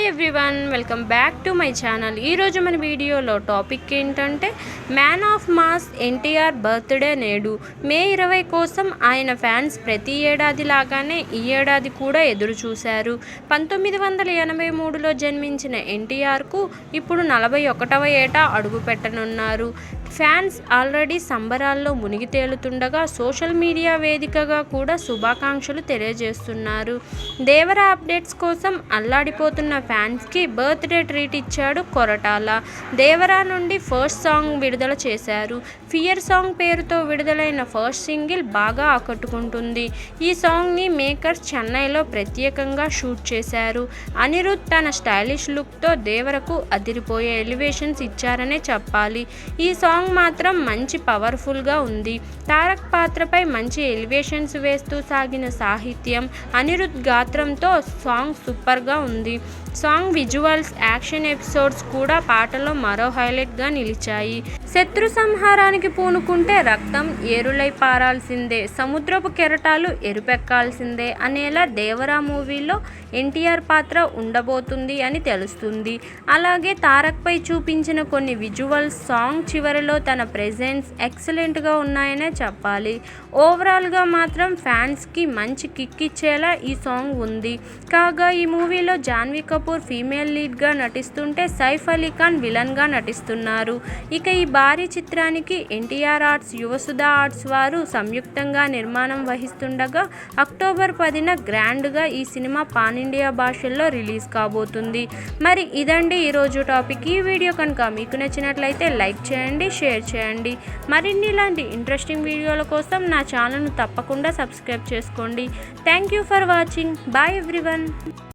Everyone, welcome back to my channel. ఈరోజు మన వీడియోలో టాపిక్ ఏంటంటే man of mass NTR birthday నేడు. మే 20 కోసం ఆయన ఫ్యాన్స్ ప్రతి ఏడాది లాగానే ఈ ఏడాది కూడా ఎదురు చూశారు. 1983లో జన్మించిన ఎన్టీఆర్కు ఇప్పుడు 41వ ఏట అడుగు పెట్టనున్నారు. ఫ్యాన్స్ ఆల్రెడీ సంబరాల్లో మునిగి తేలుతుండగా సోషల్ మీడియా వేదికగా కూడా శుభాకాంక్షలు తెలియజేస్తున్నారు. దేవర అప్డేట్స్ కోసం అల్లాడిపోతున్న ఫ్యాన్స్కి బర్త్డే ట్రీట్ ఇచ్చాడు కొరటాల. దేవరా నుండి ఫస్ట్ సాంగ్ విడుదల చేశారు. ఫియర్ సాంగ్ పేరుతో విడుదలైన ఫస్ట్ సింగిల్ బాగా ఆకట్టుకుంటుంది. ఈ సాంగ్ని మేకర్స్ చెన్నైలో ప్రత్యేకంగా షూట్ చేశారు. అనిరుద్ తన స్టైలిష్ లుక్తో దేవరకు అదిరిపోయే ఎలివేషన్స్ ఇచ్చారనే చెప్పాలి. ఈ సాంగ్ మాత్రం మంచి పవర్ఫుల్గా ఉంది. తారక్ పాత్రపై మంచి ఎలివేషన్స్ వేస్తూ సాగిన సాహిత్యం, అనిరుద్ గాత్రంతో సాంగ్ సూపర్గా ఉంది. సాంగ్ విజువల్స్, యాక్షన్ ఎపిసోడ్స్ కూడా పాటలో మరో హైలైట్గా నిలిచాయి. శత్రు సంహారానికి పూనుకుంటే రక్తం ఏరులై పారాల్సిందే, సముద్రపు కెరటాలు ఎరుపెక్కాల్సిందే అనేలా దేవరా మూవీలో ఎన్టీఆర్ పాత్ర ఉండబోతుంది అని తెలుస్తుంది. అలాగే తారక్పై చూపించిన కొన్ని విజువల్స్, సాంగ్ చివరిలో తన ప్రెజెన్స్ ఎక్సలెంట్గా ఉన్నాయనే చెప్పాలి. ఓవరాల్గా మాత్రం ఫ్యాన్స్కి మంచి కిక్ ఇచ్చేలా ఈ సాంగ్ ఉంది. కాగా ఈ మూవీలో జాన్వీ కపూర్ ఫీమేల్ లీడ్గా నటిస్తుంటే సైఫ్ అలీ ఖాన్ విలన్గా నటిస్తున్నారు. ఇక ఈ భారీ చిత్రానికి ఎన్టీఆర్ ఆర్ట్స్, యువసుధ ఆర్ట్స్ వారు సంయుక్తంగా నిర్మాణం వహిస్తుండగా అక్టోబర్ 10న గ్రాండ్గా ఈ సినిమా పాన్ ఇండియా భాషల్లో రిలీజ్ కాబోతుంది. మరి ఇదండి ఈరోజు టాపిక్. ఈ వీడియో కనుక మీకు నచ్చినట్లయితే లైక్ చేయండి, షేర్ చేయండి. మరిన్ని ఇలాంటి ఇంట్రెస్టింగ్ వీడియోల కోసం నా ఛానల్ను తప్పకుండా సబ్స్క్రైబ్ చేసుకోండి. Thank you for watching. Bye everyone.